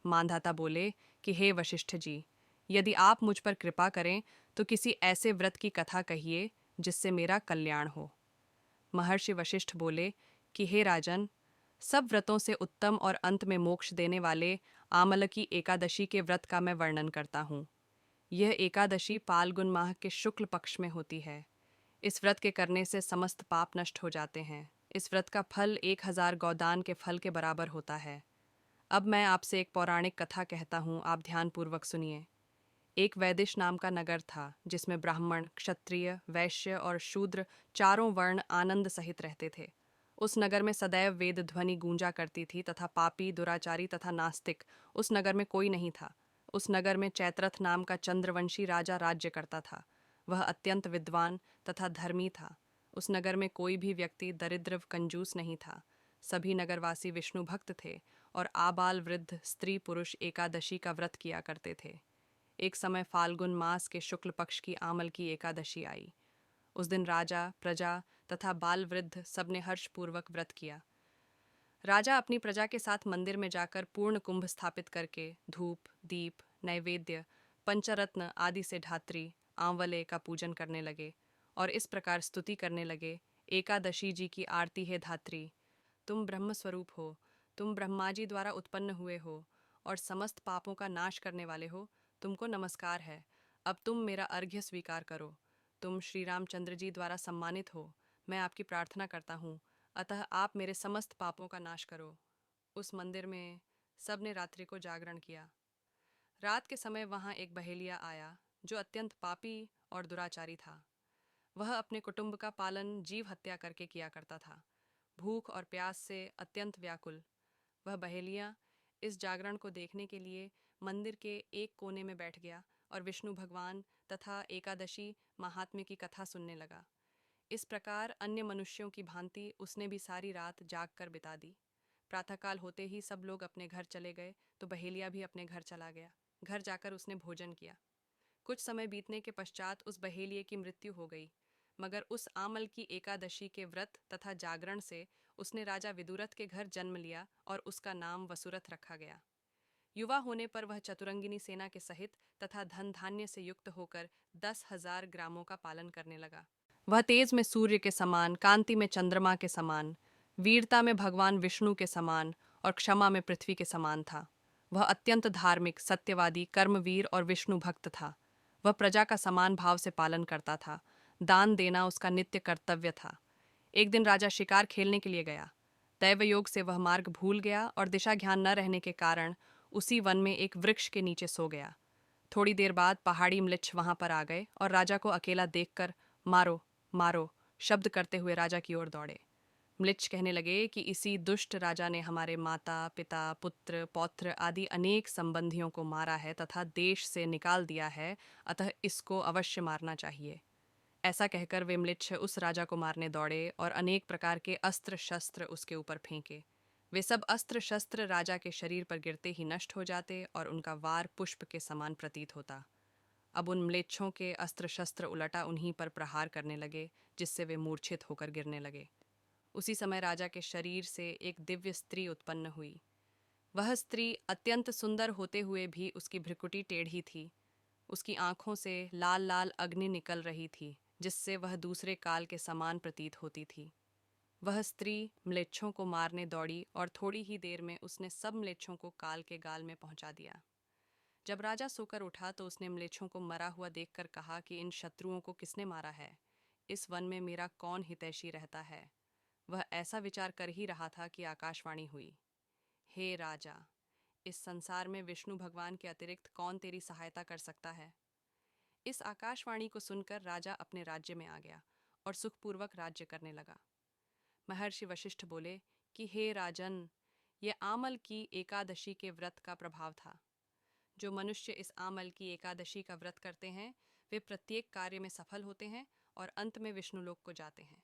मांधाता बोले कि हे वशिष्ठ जी, यदि आप मुझ पर कृपा करें तो किसी ऐसे व्रत की कथा कहिए जिससे मेरा कल्याण हो। महर्षि वशिष्ठ बोले कि हे राजन, सब व्रतों से उत्तम और अंत में मोक्ष देने वाले आमलकी एकादशी के व्रत का मैं वर्णन करता हूँ। यह एकादशी फाल्गुन माह के शुक्ल पक्ष में होती है। इस व्रत के करने से समस्त पाप नष्ट हो जाते हैं। इस व्रत का फल 1000 गौदान के फल के बराबर होता है। अब मैं आपसे एक पौराणिक कथा कहता हूँ, आप ध्यानपूर्वक सुनिए। एक वैदिश नाम का नगर था जिसमें ब्राह्मण, क्षत्रिय, वैश्य और शूद्र चारों वर्ण आनंद सहित रहते थे। उस नगर में सदैव वेद ध्वनि गूंजा करती थी तथा पापी, दुराचारी तथा नास्तिक उस नगर में कोई नहीं था। उस नगर में चैत्रथ नाम का चंद्रवंशी राजा राज्य करता था। वह अत्यंत विद्वान तथा धर्मी था। उस नगर में कोई भी व्यक्ति दरिद्र कंजूस नहीं था। सभी नगरवासी विष्णु भक्त थे और आबाल वृद्ध स्त्री पुरुष एकादशी का व्रत किया करते थे। एक समय फाल्गुन मास के शुक्ल पक्ष की आमल की एकादशी आई। उस दिन राजा, प्रजा तथा बाल वृद्ध सबने हर्षपूर्वक व्रत किया। राजा अपनी प्रजा के साथ मंदिर में जाकर पूर्ण कुंभ स्थापित करके धूप, दीप, नैवेद्य, पंचरत्न आदि से धात्री, आंवले का पूजन करने लगे और इस प्रकार स्तुति करने लगे। एकादशी जी की आरती है धात्री, तुम ब्रह्म स्वरूप हो, तुम ब्रह्मा जी द्वारा उत्पन्न हुए हो और समस्त पापों का नाश करने वाले हो। तुमको नमस्कार है। अब तुम मेरा अर्घ्य स्वीकार करो। तुम श्री रामचंद्र जी द्वारा सम्मानित हो। मैं आपकी प्रार्थना करता हूँ, अतः आप मेरे समस्त पापों का नाश करो। उस मंदिर में सबने रात्रि को जागरण किया। रात के समय वहाँ एक बहेलिया आया जो अत्यंत पापी और दुराचारी था। वह अपने कुटुंब का पालन जीव हत्या करके किया करता था। भूख और प्यास से अत्यंत व्याकुल वह बहेलिया इस जागरण को देखने के लिए मंदिर के एक कोने में बैठ गया और विष्णु भगवान तथा एकादशी महात्म्य की कथा सुनने लगा। इस प्रकार अन्य मनुष्यों की भांति उसने भी सारी रात जाग कर बिता दी। प्रातःकाल होते ही सब लोग अपने घर चले गए तो बहेलिया भी अपने घर चला गया। घर जाकर उसने भोजन किया। कुछ समय बीतने के पश्चात उस बहेलिये की मृत्यु हो गई, मगर उस आमल की एकादशी के व्रत तथा जागरण से उसने राजा विदुरथ के घर जन्म लिया और उसका नाम वसुरथ रखा गया। युवा होने पर वह चतुरंगिनी सेना के सहित तथा धन धान्य से युक्त होकर 10,000 ग्रामों का पालन करने लगा। वह तेज में सूर्य के समान, कांति में चंद्रमा के समान, वीरता में भगवान विष्णु के समान और क्षमा में पृथ्वी के समान था। वह अत्यंत धार्मिक, सत्यवादी, कर्मवीर और विष्णु भक्त था। वह प्रजा का समान भाव से पालन करता था। दान देना उसका नित्य कर्तव्य था। एक दिन राजा शिकार खेलने के लिए गया। दैवयोग से वह मार्ग भूल गया और दिशा ज्ञान न रहने के कारण उसी वन में एक वृक्ष के नीचे सो गया। थोड़ी देर बाद पहाड़ी म्लेच्छ वहां पर आ गए और राजा को अकेला देखकर मारो मारो शब्द करते हुए राजा की ओर दौड़े। म्लेच्छ कहने लगे कि इसी दुष्ट राजा ने हमारे माता, पिता, पुत्र, पौत्र आदि अनेक संबंधियों को मारा है तथा देश से निकाल दिया है, अतः इसको अवश्य मारना चाहिए। ऐसा कहकर वे म्लेच्छ उस राजा को मारने दौड़े और अनेक प्रकार के अस्त्र शस्त्र उसके ऊपर फेंके। वे सब अस्त्र शस्त्र राजा के शरीर पर गिरते ही नष्ट हो जाते और उनका वार पुष्प के समान प्रतीत होता। अब उन म्लेच्छों के अस्त्र शस्त्र उलटा उन्हीं पर प्रहार करने लगे, जिससे वे मूर्छित होकर गिरने लगे। उसी समय राजा के शरीर से एक दिव्य स्त्री उत्पन्न हुई। वह स्त्री अत्यंत सुंदर होते हुए भी उसकी भ्रुकुटी टेढ़ी थी। उसकी आंखों से लाल लाल अग्नि निकल रही थी, जिससे वह दूसरे काल के समान प्रतीत होती थी। वह स्त्री म्लेच्छों को मारने दौड़ी और थोड़ी ही देर में उसने सब म्लेच्छों को काल के गाल में पहुंचा दिया। जब राजा सोकर उठा तो उसने म्लेच्छों को मरा हुआ देखकर कहा कि इन शत्रुओं को किसने मारा है? इस वन में मेरा कौन हितैषी रहता है? वह ऐसा विचार कर ही रहा था कि आकाशवाणी हुई। हे राजा, इस संसार में विष्णु भगवान के अतिरिक्त कौन तेरी सहायता कर सकता है? इस आकाशवाणी को सुनकर राजा अपने राज्य में आ गया और सुखपूर्वक राज्य करने लगा। महर्षि वशिष्ठ बोले कि हे राजन, ये आमल की एकादशी के व्रत का प्रभाव था। जो मनुष्य इस आमल की एकादशी का व्रत करते हैं वे प्रत्येक कार्य में सफल होते हैं और अंत में विष्णुलोक को जाते हैं।